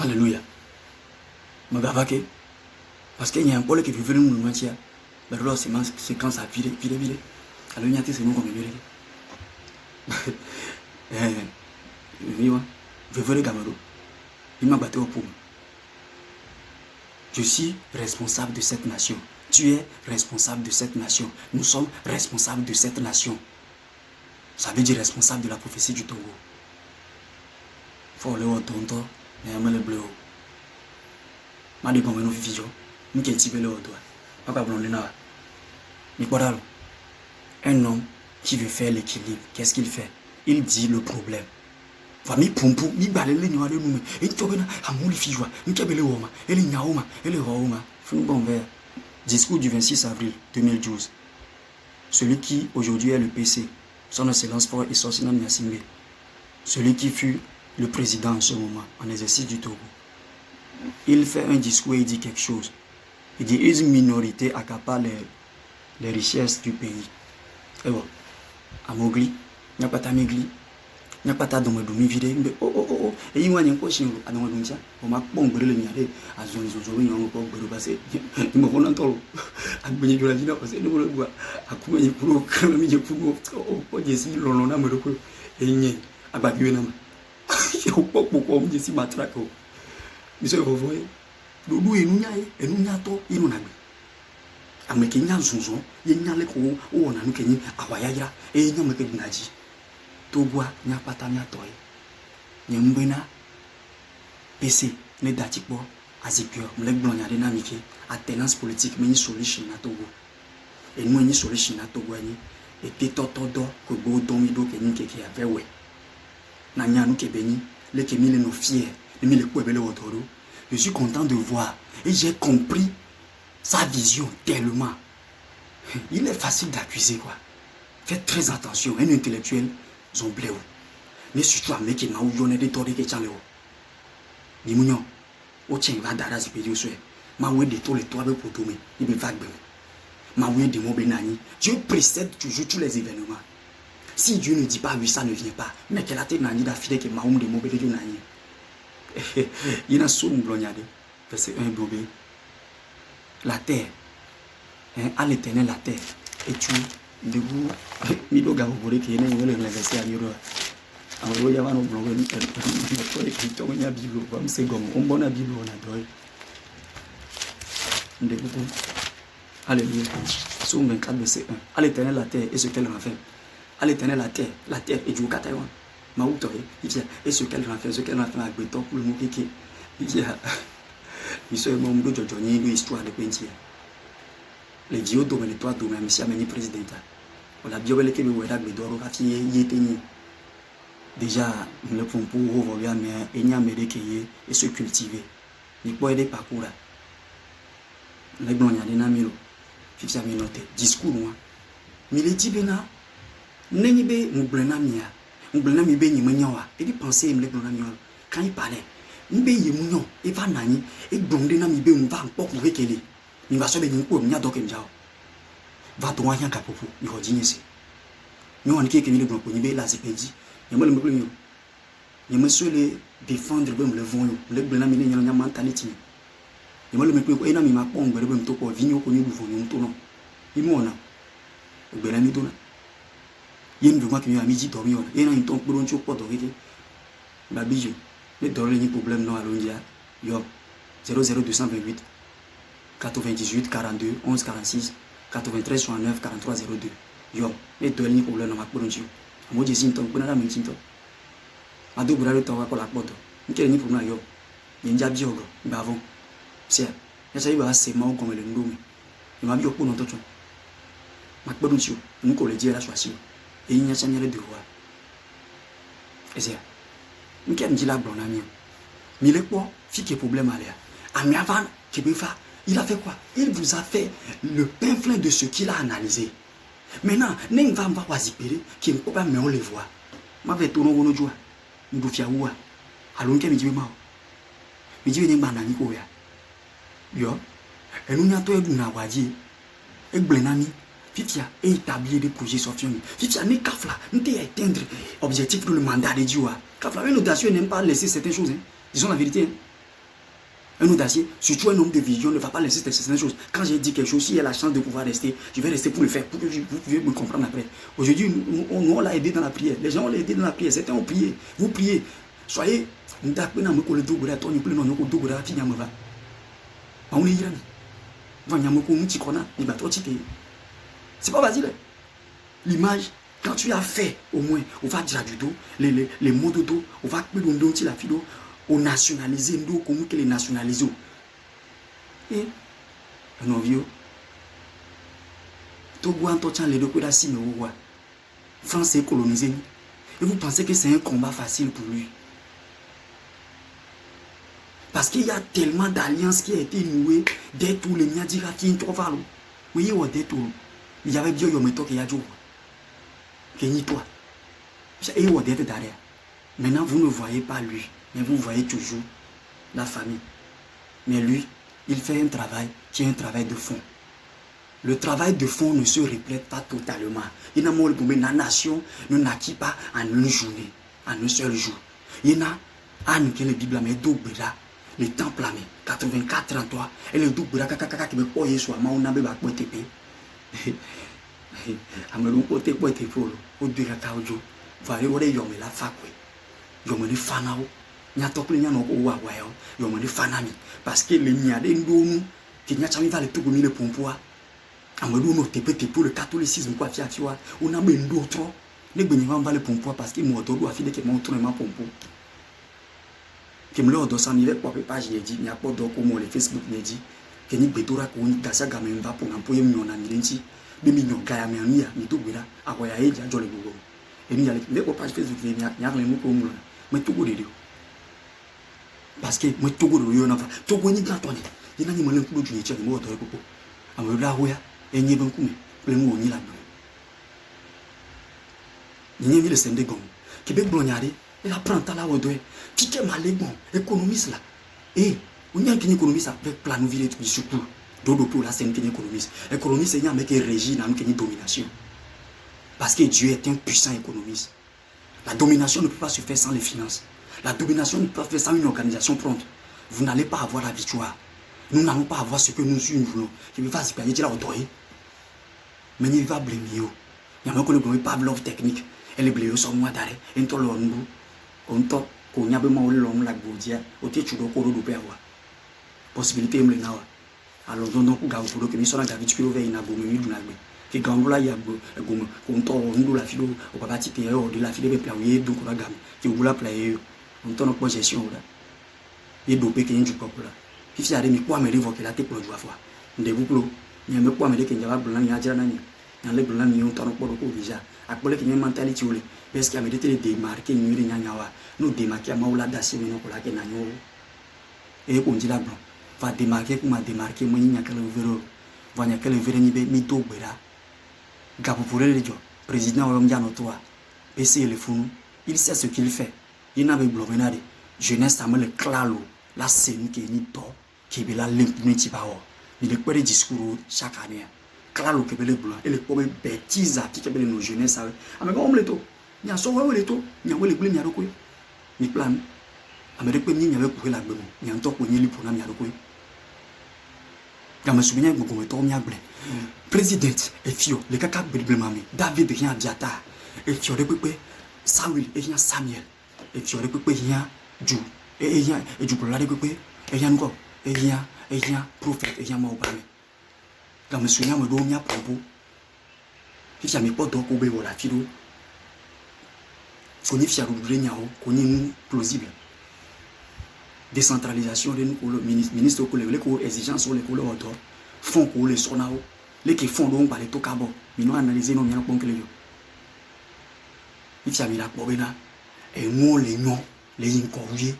Alléluia. Magavake. Parce qu'il y a un pôle qui veut venir nous mentir. Mais alors, c'est quand ça vire. Alors, il y a des gens qui je veux le Gamaro. Il m'a battu au poum. Je suis responsable de cette nation. Tu es responsable de cette nation. Nous sommes responsables de cette nation. Ça veut dire responsable de la prophétie du Togo. Faut le haut tonton, mais il le bleu. Ma dit bon, nous vivons. Nous qui sommes le haut toi. Papa blonde là. Mais voilà. Un homme qui veut faire l'équilibre, qu'est-ce qu'il fait? Il dit le problème. Famille Pompou, mi balele ni wale nume. Et tu vois, amouli fijwa, mi kebele woma, ele nyaoma, ele rooma. Fou bon vert. Discours du 26 avril 2012. Celui qui aujourd'hui est le PC, son excellence fort et Sorsinam Nyassimbe. Celui qui fut le président en ce moment, en exercice du Togo. Il fait un discours et il dit quelque chose. Il dit une minorité accapare les richesses du pays. Et bon, à Mogli, il n'y a pas ta Mégli. Il n'y a pas ta domadoumi vidé. Oh, et il y a un peu de à domadoumi. On m'a bon brûlé le niade. À zone ils ont pas brûlé passé. Il me rend en tolo. À Béni de la Dina, parce que nous le bois. À Koué pour le milieu pour nous. Oh, Jessie, l'on a me le coup. Et il y a à Baguenam. Il faut pas pourquoi on me dit si ma traque. Monsieur, vous voyez, nous et nous n'y a pas, il nous a mis. Ameke nya zonzon ye nya le ko o na nu kenyi awayaya e nya meke dinaji to bua nya pata nya toy nye mbena PC ne dati bo azipio mle glonya de na mike alternance politique me ni solution na Togo e nu ni solution na Togo ni e te totodo ko bo domi do kenyi keke ave we na nya nu kebeni le kemi le no fier le mi le ko ebele wotoro. Je suis content de voir et j'ai compris sa vision tellement. Il est facile d'accuser quoi. Faites très attention, un intellectuel zomblé. Mais surtout un mec qui m'a oublié de torder que tu ni mounion, au tien va d'ara si pédio souhait. Ma oué de tous les toits pour tomber, il me vague. Ma oué de mon bénani. Dieu précède toujours tous les événements. Si Dieu ne dit pas oui, ça ne vient pas. Mais qu'elle a été nani d'affilée que ma oué de mon bénani nani. Il y a un son blognade. Verset 1 bobé. La terre, à l'éternel la terre, et tu, debout, midoga vous voulez qu'il y ait une verset à l'euro. En gros, il y a un blog, il y a un Bible, c'est comme on bonne à Bible, on a droit. Debout, alléluia. Somme 24, verset 1. À l'éternel la terre, et ce qu'elle en fait. À l'éternel la terre, et du Kataïwan. Maoutoye, il dit, et ce qu'elle en fait avec béton pour le mot qui il dit, il se mon de Johnny, l'histoire de Pentia. Les dieux domaines, les toits domaines, monsieur Ameni président. On a bien vu que le Weda Bédoro a fait y éteigner. Déjà, le pompo, revoler, mais il n'y a pas de et se cultiver. Il peut aider parcours là. Les blancs, il y a des namiro. Fifty minutes. Discours, moi. Mais les tibéna, n'est pas mon blanamia. Mon blanami ben y menyawa. Et il pensait, me les blanamia. Quand il parlait, mbe ye munyo e va nani e gbonde na mi be mu va npo ku kekele mi va so be ni ko mi ado ke mjao va to anya ka popo mi ho jinye se mi won keke mi le gbon ko ni be la se peji ye mo le mbe yo ye mo so le défendre be mu le von yo le gbona mi ne nya mentality ye mo le mbe ko e na mi ma po ngbe be mu to ko vinyo ko ni du von yo to no i mo na gbona mi to na ye mi ma ki mi ami ji do mi yo e na in ton kporo ncho po do keke ba bijo. Les dollars, les problèmes non à l'Ondia. Yo, 00228 98 42 11 46 93 69 43 02. Yo, les dollars, les problèmes non à l'Ondia. Moi, j'ai dit, on a la même tinto. A deux bras de temps, on va la porte. N'y a ni problème, yo. Il y a un diable, bavon. C'est, il y a un c'est mort comme le nom. Il m'a dit, au coup, non, toi. Ma bonne chose, nous collègues à la choisir. Et il y a un de devoir. Et c'est. Je me dis la blonde amie. Mais le quoi, fit que problème à l'air. Ami avant, il a fait quoi? Il vous a fait le pamphlet de ce qu'il a analysé. Maintenant, n'est va pas zipérer, qui ne peut pas, mais on les voit. Ma vais tourner au joie. Nous vous fions où? Allons, qu'elle me dit, ma. Me dit, n'est pas nani quoi. Yo, et nous n'avons pas eu de et blenami. Fitia établir des projets sociaux. Fitia n'est qu'à nous atteindre l'objectif de le mandat de Dieu. Kafla, une audacieux n'aime pas laisser certaines choses. Disons la vérité. Un homme d'acier, surtout un homme de vision, ne va pas laisser certaines choses. Quand j'ai dit quelque chose, s'il y a la chance de pouvoir rester, je vais rester pour le faire, pour que vous puissiez me comprendre après. Aujourd'hui, on l'a aidé dans la prière. Les gens l'ont aidé dans la prière. Certains ont prié. Vous priez. Soyez. C'est pas facile. L'image, quand tu as fait, au moins, on va dire du dos, les mots de dos, on va couper la filo, on nationaliser nous, comment que les nationaliser. Et, un vieux, Togo en tout temps les deux coups d'assis, mais où France est colonisée. Et vous pensez que c'est un combat facile pour lui? Parce qu'il y a tellement d'alliances qui ont été nouées dès tout les Niadira qui ont fait. Oui, dès tout. Il y avait bien eu qui a dit. Kenny toi. Et vous êtes derrière. Maintenant, vous ne voyez pas lui, mais vous voyez toujours la famille. Mais lui, il fait un travail qui est un travail de fond. Le travail de fond ne se répète pas totalement. Il y a la nation ne naquit pas en une journée, en un seul jour. Il y a un que la Bible met d'Obera, le temple là, 84-33, et le d'Obera, qui me poye soit, ma on a bébé à quoi t'épé. Amelou côté quoi t'épé, au dira kaojo, voilà, on est yomé la fakwe, yomé fanao, n'y a top les n'y a non ou waouh, yomé fanami, parce que les n'y a des ndonu, qui n'y a jamais va le tout comme le pompoa. Amelou no t'épé pour le catholicisme quoi fiat tu vois, on a même d'autres, les bénévoles va le pompoa parce qu'il m'a doit filer que mon tour ma pompo. Que me l'ordre sans niveau pour page j'ai dit, n'y a pas d'autre comme le Facebook n'a dit, que ni bétora qu'on gasa gamin va pour n'employer million en milinti. Des millions gars mais ni tout bira à quoi y a déjà jolly boulot et ni avec les pages Facebook il y a les mots comme mais tout goût parce que moi tout goût yo na fa tout goût ni gantoni il n'a ni malin coup du ni mo to ko am la hoya et ni bon coup mais mo ni la ni le sende gon qui be blonyari il apprend à la wodo qui est malé bon économiste là et on y a un économiste avec plan ville du surtout dodo pour la scène qui est économiste. Économiste, c'est un mec qui est régi dans une domination. Parce que Dieu est un puissant économiste. La domination ne peut pas se faire sans les finances. La domination ne peut pas se faire sans une organisation pronte. Vous n'allez pas avoir la victoire. Nous n'allons pas avoir ce que nous voulons. Je vais faire ce que je vais mais il va blâmer. Il y a un peu de Pavlov technique. Et les blés sont moins d'arrêt. Et tout le monde, on top, qu'on y a besoin de l'homme la gaudia, au tête de l'eau de perdre. Possibilité, me l'en alors donc gars pour que misona David tu peux na gomme mi dunagbe ke gangola ya gomme on to ndo la filo o papa ti te o de la filo be player donc la gamme ki bula player on to no po gestion là et dopé que ndu pop là ki fi are mi kwa me revoke la te pro jwa fois nde bu pro nya me kwa me de ke njaba blan ya jara nani nya le blan mi on to no po ko déjà akole ke mentality ole parce que me de te démarquer ni nya nya wa no démarquer ma ola dasi me no ko la ke na nyo et ko njila blanc va démarquer comme a démarqué moi n'y a que le véro va n'y a que le véro ni be mi to bera gabu pour le jo président o mja no toi PC le funu il sait ce qu'il fait il n'a pas blomenade jeunesse ça me le clalo la scène qui ni to qui be la l'impunité ba o il est quoi de discours chaque année clalo que be le blanc et le comme bêtise qui que be nos jeunesse ça mais comme le to n'y a so ouais le to n'y a ouais le blé n'y a ko ni plan amérique ni n'y avait courir la bemo n'y a to ko ni li pour na n'y a ko me souviens que je président et fio le caca mami David rien diata et fio de pépé Samuel et rien Samuel et fio de pépé rien du et rien et du pour la de pépé et rien encore et rien prophète et rien maobame me souviens me do nya pompo il y a mes potes donc au béo la filo faut ni fier de nyao koni plausible décentralisation de nous le ministre pour les exigences sur les couleurs autour font pour les sonao les qui font donc par les tocabo mais nous analyser nos bien conclure il y a mis la bobena et nous les noms les incorriger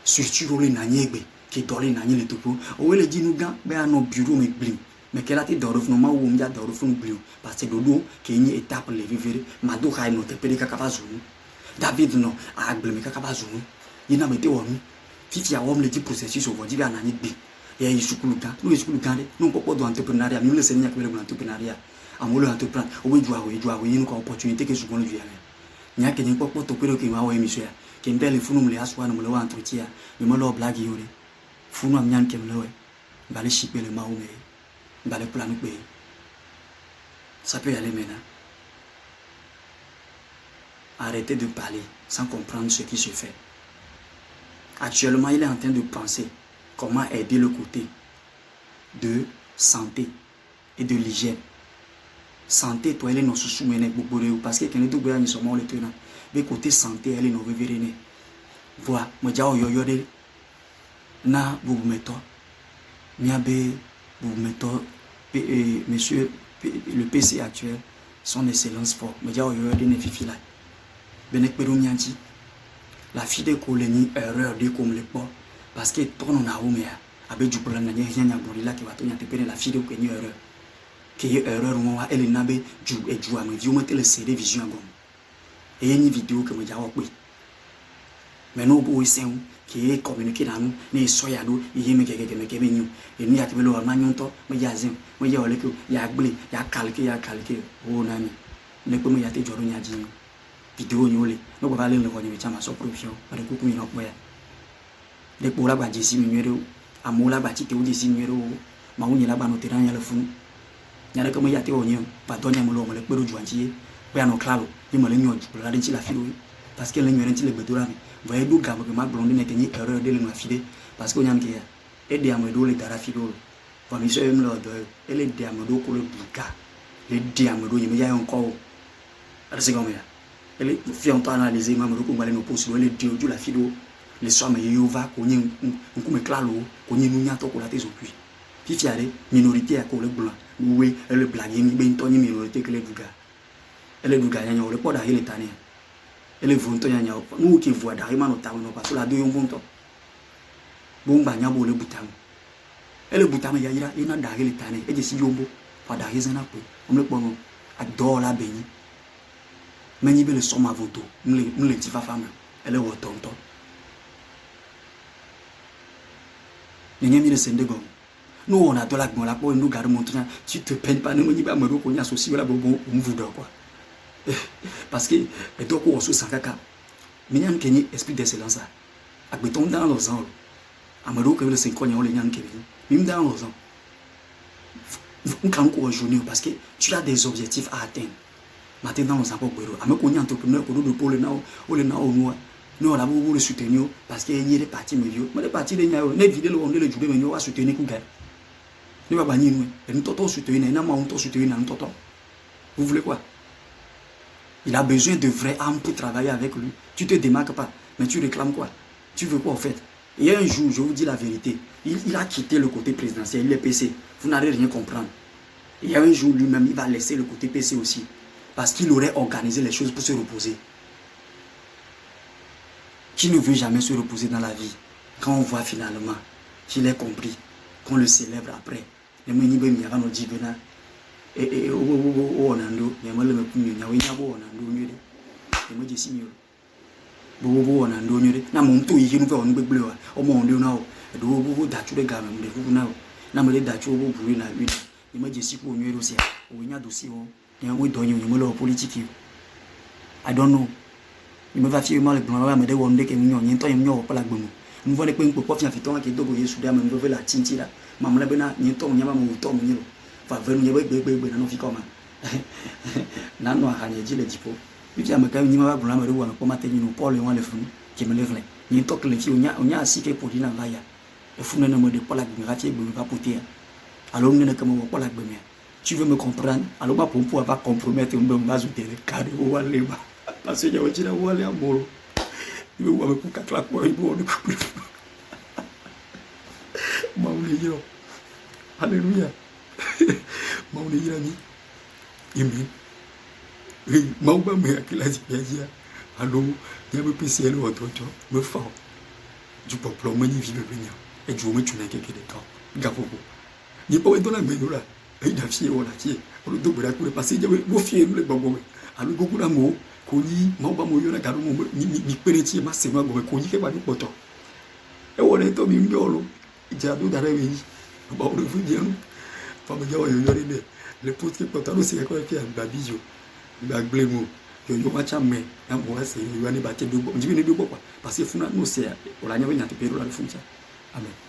surtout les nanyegbe qui doit les nanyé les topo ou les dit nous gars ben à nos bureaux mais blim mais qu'elle a été dans le moment où on dit dans le fond blim parce que dodo qui est une étape les vivre mado kai no te pede kakabazu David non a blé kakabazu il n'a pas été homme. Fifi a homme le dit processus au voie d'hiver en année B. Et il choukulu kan. Nous les choukulu kan. Nous pas de entrepreneuriat. Nous le seigneur qui veut l'entrepreneuriat. Amour l'entreprendre. Oui, doit, il nous a opportunité que je connais bien. Il y a quelqu'un pas de topé qui m'a envoyé monsieur. qui me le fou nous le assoir nous le entretien mais moi leur blague yore fou nous amyan qui me le va les chipper le maou mais va les plans nous ça peut y aller maintenant. Arrêtez de parler sans comprendre ce qui se fait. Actuellement, il est en train de penser comment aider le côté de santé et de l'hygiène. Santé, toi, elle est non sous-soumenée parce que quand tu es en le tenant, mais côté santé, elle est non vévérénée. Voilà, moi, j'ai eu na vous mettez, vous mettez, monsieur, le PC actuel, son excellence fort. Mais j'ai eu des fifi là. La fille de colonie erreur de comme le port parce que ton on a oumé avec du problème n'a rien à brûler qui va te tenir la fille de colonie erreur qui est erreur moi elle n'a pas du et du à me vieux mettre le CD vision gomme et une vidéo que me dit oui mais non boy c'est qui est communiqué dans nous ne soya do il me quelque nous et nous y a que le magnon to me yazim me ya ole que ya blé ya calqué oh nani ne peut me y a te joro nya dit vidéo nyole no ba le le ko ni chama so profio bare ku mi no ko ya de ko la ba jesi mi nwere amula ba ti te o jesi nwere o ma wo nyela ba no te ran ya le funu nyare ko me ya te o nyi ba do nya mo lo mo le peru juanchi ba no claro ni mo le nyo ju la den ti la filo parce que le nwere ti le bedora mi va edu ga mo ma blonde ne te ni erreur de le ma fide parce que o nyam ke ya e de amodo le dara filo va mi so em lo do e le de amodo ko le buga le de amodo ni me ya yon ko ala se gomo ya elle fait en temps analyser même le coup nous pose le dieu la fido les sommes yova konyi nkume klalo konyi nunya to ko la tezo puis puis fiare minorité à ko le blanc oui elle blague ni ben toni minorité que les duga elle duga nya o le poda hele tane elle vonto nya nous qui voit d'arriver no ta no parce la deux yon vonto bomba nya bo le butam elle butam ya ira ina da hele tane e je si yombo fa da hezana ko on le bono adore la béni mais il veut le somme à voto, nous les petits femmes, elle est au tonton. Nous avons mis le Sénégal. Nous on a de la bonne pour nous garder mon train. Tu te peines pas, nous n'y pas me reconnaître associé là bon on vous donne quoi. Parce que les deux coups sont sans caca. Mais il y a un esprit d'excellence ça. Avec ton dans nos ans. Amaro que le 5 ans on les ñan kébé. Même dans nos ans. Nous quand on journée parce que tu as des objectifs à atteindre. Maintenant on s'en peut à me connaître entrepreneur pour nous pour le nao ou le nao nous on a beaucoup le soutenir parce qu'il y a des partis mais les partis les nao les vidéos on les jouer mais on va soutenir coup gars nous va bannir nous et nous toto soutenir n'a pas on soutenir nous toto vous voulez quoi il a besoin de vrais âmes pour travailler avec lui tu te démarques pas mais tu réclames quoi tu veux quoi en fait il y a un jour je vous dis la vérité il a quitté le côté présidentiel il est PC vous n'allez rien comprendre il y a un jour lui-même il va laisser le côté PC aussi parce qu'il aurait organisé les choses pour se reposer. Qui ne veut jamais se reposer dans la vie? Quand on voit finalement qu'il est compris, qu'on le célèbre après. Les gens qui ont dit et on a nous, les gens qui ont dit on a nous, les gens qui ont dit on a nous, na monto yi nous on bleu o mo on na o do da tu de ga me de fu na na me da tu o buru na wi les gens qui ont dit aussi o nya dossier o il y a un donné au politique. I don't know. Il me va faire mal le blanc, mais de wonder que nous n'y entendons pas la bonne. Nous voulons que nous puissions faire un qui doit y souder, mais nous voulons la tinti là. Maman la bena n'y entend n'y a pas mon temps n'y lo. Va venir bébé non fi comment. Nan no hanya dit le dipo. Il y a me quand n'y ma blanc mais de wonder pour mater nous Paul et moi le fou qui me lève là. N'y entend que les filles on y a assis que pour dire là ya. Le fou ne me de pas la gratier va poter. Alors nous ne comme pas la bonne. Tu veux me comprendre? Alors, pour pouvoir compromettre un peu de carré ou aller parce que j'ai dit là où aller à Molo. Il veut voir pour quatre lacs pour y boire. Maouliyo. Alléluia. Maouliyo ami. Imi. Oui, Maouba me a qu'il a dit bien. Alors, il y a un PCL ou autre chose. Me fort. Du peuple, on m'y vit venir. Et je me tue quelques temps. Gafo. Il n'y a pas de la maison là. Il a fié ou la fié, on le double à coup de passer, il y a fier le bonbon. Alors, beaucoup d'amour, qu'on y, Mamba Moyona, car ni pénétier, ma c'est ma bonne, qu'on y fait pas du poton. Et on est tombé mignolo, il y a d'autres arrivés. Bon, le vous dire, pas me dire, le pote qui est potent, c'est quoi qui a un babizio, un blémo, yo wacha me na mo ase yo ani ba te do bo njibi ni do bo kwa parce que funa no se o la nya we nya te pero la funcha amen.